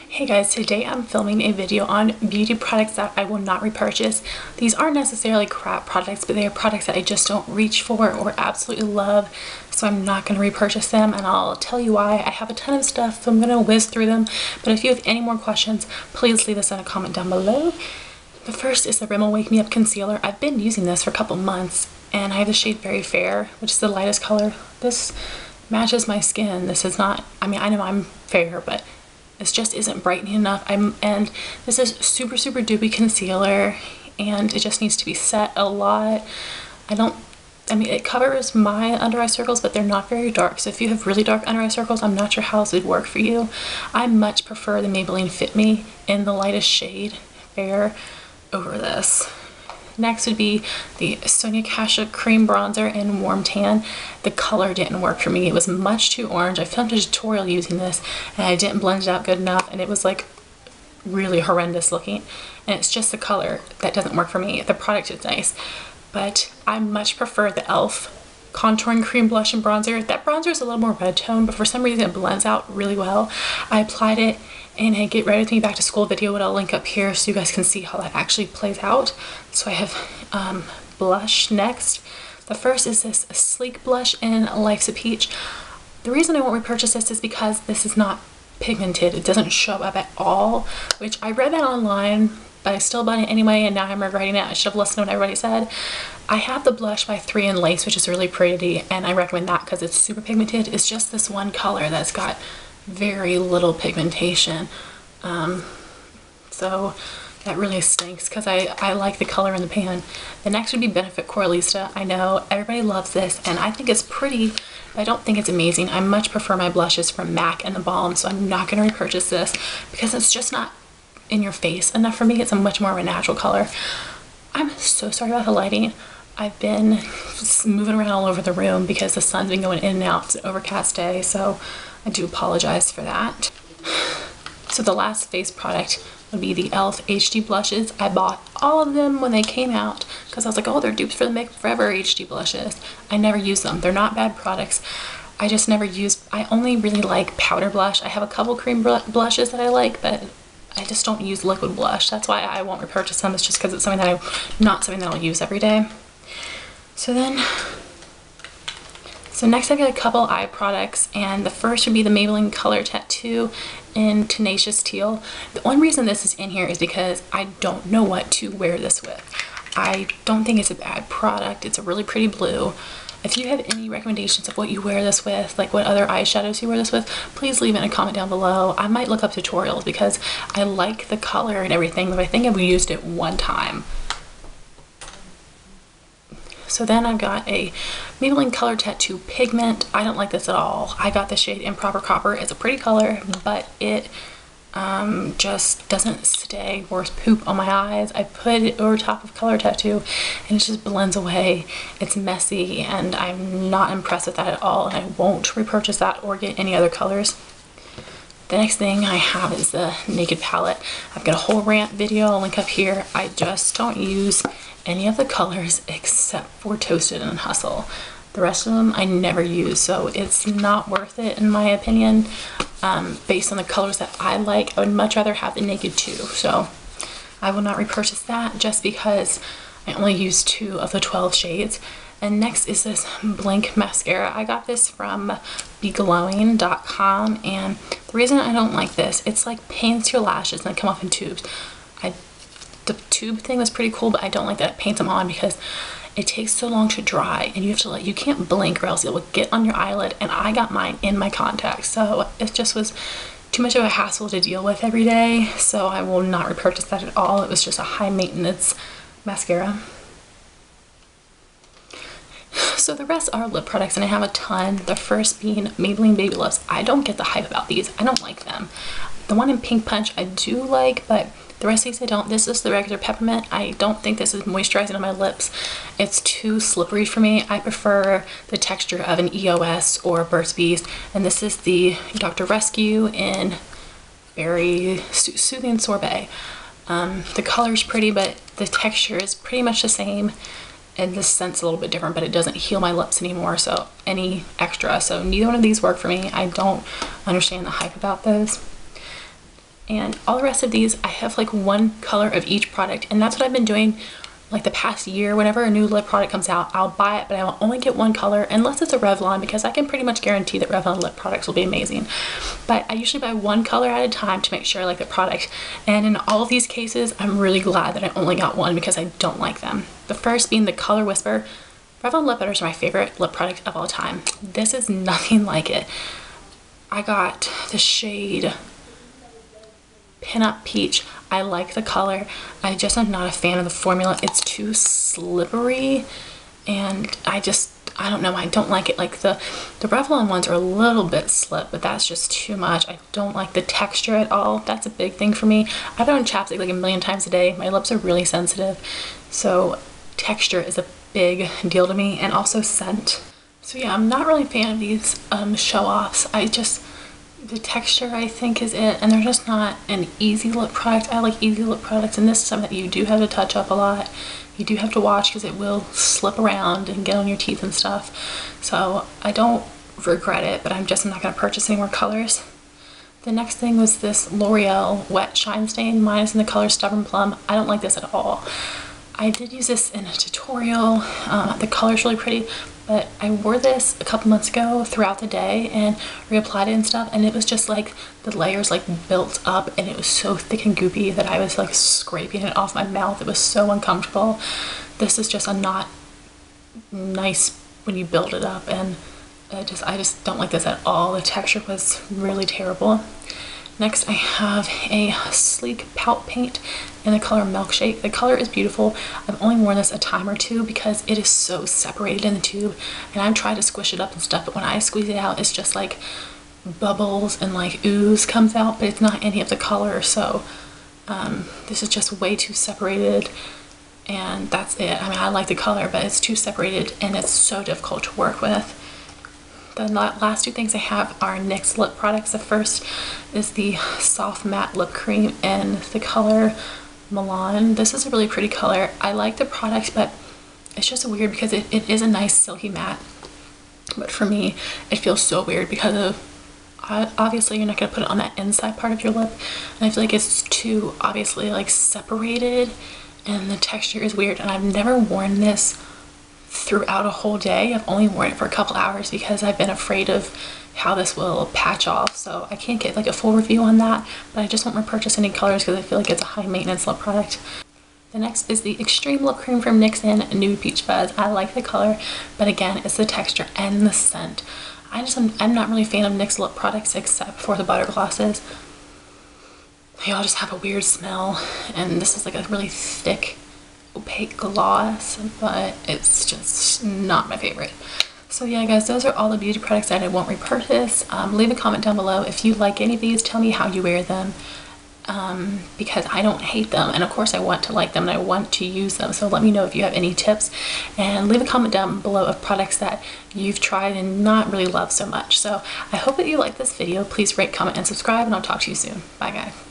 Hey guys, today I'm filming a video on beauty products that I will not repurchase. These aren't necessarily crap products, but they are products that I just don't reach for or absolutely love, so I'm not going to repurchase them, and I'll tell you why. I have a ton of stuff, so I'm going to whiz through them, but if you have any more questions, please leave us in a comment down below. The first is the Rimmel Wake Me Up Concealer. I've been using this for a couple months, and I have the shade Very Fair, which is the lightest color. This matches my skin. This is not, I mean, I know I'm fair, but this just isn't brightening enough. And this is super dewy concealer, and it just needs to be set a lot. I mean, it covers my under eye circles, but they're not very dark. So if you have really dark under eye circles, I'm not sure how this would work for you. I much prefer the Maybelline Fit Me in the lightest shade, Fair, over this. Next would be the Sonia Kashuk Cream Bronzer in Warm Tan. The color didn't work for me. It was much too orange. I filmed a tutorial using this and I didn't blend it out good enough, and it was like really horrendous looking. And it's just the color that doesn't work for me. The product is nice, but I much prefer the e.l.f. Contouring Cream Blush and Bronzer. That bronzer is a little more red tone, but for some reason it blends out really well. I applied it in a Get Ready With Me Back to School video, which I'll link up here so you guys can see how that actually plays out. So I have blush next. The first is this Sleek Blush in Life's a Peach. The reason I won't repurchase this is because this is not pigmented. It doesn't show up at all, which I read that online, but I still bought it anyway, and now I'm regretting it. I should have listened to what everybody said. I have the blush by 3 in Lace, which is really pretty, and I recommend that because it's super pigmented. It's just this one color that's got very little pigmentation, so that really stinks because I like the color in the pan. The next would be Benefit Coralista. I know everybody loves this, and I think it's pretty, but I don't think it's amazing. I much prefer my blushes from MAC and theBalm, so I'm not going to repurchase this because it's just not in your face enough for me. It's a much more of a natural color. I'm so sorry about the lighting. I've been moving around all over the room because the sun's been going in and out. It's an overcast day, so I do apologize for that. So the last face product would be the e.l.f. HD blushes. I bought all of them when they came out because I was like, oh, they're dupes for the Make Forever HD blushes. I never use them. They're not bad products. I just never used, I only really like powder blush. I have a couple cream blushes that I like, but I just don't use liquid blush. That's why I won't repurchase them. It's just because it's something that not something that I'll use every day. So next I've got a couple eye products, and the first would be the Maybelline Color Tattoo in Tenacious Teal. The only reason this is in here is because I don't know what to wear this with. I don't think it's a bad product. It's a really pretty blue. If you have any recommendations of what you wear this with, like what other eyeshadows you wear this with, please leave it in a comment down below. I might look up tutorials because I like the color and everything, but I think I've used it one time. So then I've got a Maybelline Color Tattoo Pigment. I don't like this at all. I got the shade Improper Copper. It's a pretty color, but it just doesn't stay worth poop on my eyes. I put it over top of Color Tattoo and it just blends away. It's messy, and I'm not impressed with that at all, and I won't repurchase that or get any other colors. The next thing I have is the Naked Palette. I've got a whole rant video, I'll link up here. I just don't use any of the colors except for Toasted and Hustle. The rest of them I never use, so it's not worth it in my opinion. Based on the colors that I like, I would much rather have the Naked 2, so I will not repurchase that just because I only use 2 of the 12 shades. And next is this Blink mascara. I got this from beglowing.com, and the reason I don't like this, it's like paints your lashes and they come off in tubes. The tube thing was pretty cool, but I don't like that it paints them on because it takes so long to dry, and you have to you can't blink or else it will get on your eyelid, and I got mine in my contacts, so it just was too much of a hassle to deal with every day, so I will not repurchase that at all. It was just a high maintenance mascara. So the rest are lip products, and I have a ton. The first being Maybelline Baby Lips. I don't get the hype about these. I don't like them. The one in Pink Punch I do like, but the rest of these I don't. This is the regular Peppermint. I don't think this is moisturizing on my lips. It's too slippery for me. I prefer the texture of an EOS or Burt's Bees, and this is the Dr. Rescue in Very Soothing Sorbet. The color's pretty, but the texture is pretty much the same, and the scent's a little bit different, but it doesn't heal my lips anymore, so any extra. So neither one of these work for me. I don't understand the hype about those. And all the rest of these, I have like one color of each product, and that's what I've been doing like the past year. Whenever a new lip product comes out, I'll buy it, but I will only get one color unless it's a Revlon, because I can pretty much guarantee that Revlon lip products will be amazing. But I usually buy one color at a time to make sure I like the product. And in all of these cases, I'm really glad that I only got one because I don't like them. The first being the Color Whisper. Revlon lip butters are my favorite lip product of all time. This is nothing like it. I got the shade Pinup Peach. I like the color. I just am not a fan of the formula. It's too slippery, and I don't know, I don't like it. Like the Revlon ones are a little bit slip, but that's just too much. I don't like the texture at all. That's a big thing for me. I put on chapstick like a million times a day. My lips are really sensitive, so texture is a big deal to me, and also scent. So yeah, I'm not really a fan of these show-offs. The texture, I think, is it, and they're just not an easy lip product. I like easy lip products, and this is something that you do have to touch up a lot. You do have to watch because it will slip around and get on your teeth and stuff. So I don't regret it, but I'm not going to purchase any more colors. The next thing was this L'Oreal Wet Shine Stain. Mine is in the color Stubborn Plum. I don't like this at all. I did use this in a tutorial. The color's really pretty, but I wore this a couple months ago throughout the day and reapplied it and stuff, and it was just like the layers like built up, and it was so thick and goopy that I was like scraping it off my mouth. It was so uncomfortable. This is just not nice when you build it up, and I just don't like this at all. The texture was really terrible. Next, I have a sleek pout paint in the color Milkshake. The color is beautiful. I've only worn this a time or two because it is so separated in the tube, and I've tried to squish it up and stuff, but when I squeeze it out, it's just like bubbles and like ooze comes out, but it's not any of the color. So this is just way too separated, and that's it. I mean, I like the color, but it's too separated, and it's so difficult to work with. The last two things I have are NYX lip products. The first is the Soft Matte Lip Cream in the color Malloy. This is a really pretty color. I like the product, but it's just weird because it is a nice silky matte. But for me, it feels so weird because of, obviously you're not going to put it on that inside part of your lip. And I feel like it's too obviously like separated, and the texture is weird. And I've never worn this throughout a whole day. I've only worn it for a couple hours because I've been afraid of how this will patch off, so I can't get like a full review on that, but I just won't repurchase any colors because I feel like it's a high maintenance lip product. The next is the Extreme Lip Cream from NYX in Nude Peach Fuzz. I like the color, but again, it's the texture and the scent. I'm not really a fan of NYX lip products except for the butter glosses. They all just have a weird smell, and this is like a really thick opaque gloss, but it's just not my favorite. So yeah guys, those are all the beauty products that I won't repurchase. Leave a comment down below if you like any of these. Tell me how you wear them, because I don't hate them, and of course I want to like them and I want to use them. So let me know if you have any tips, and leave a comment down below of products that you've tried and not really loved so much. So I hope that you like this video. Please rate, comment, and subscribe, and I'll talk to you soon. Bye guys.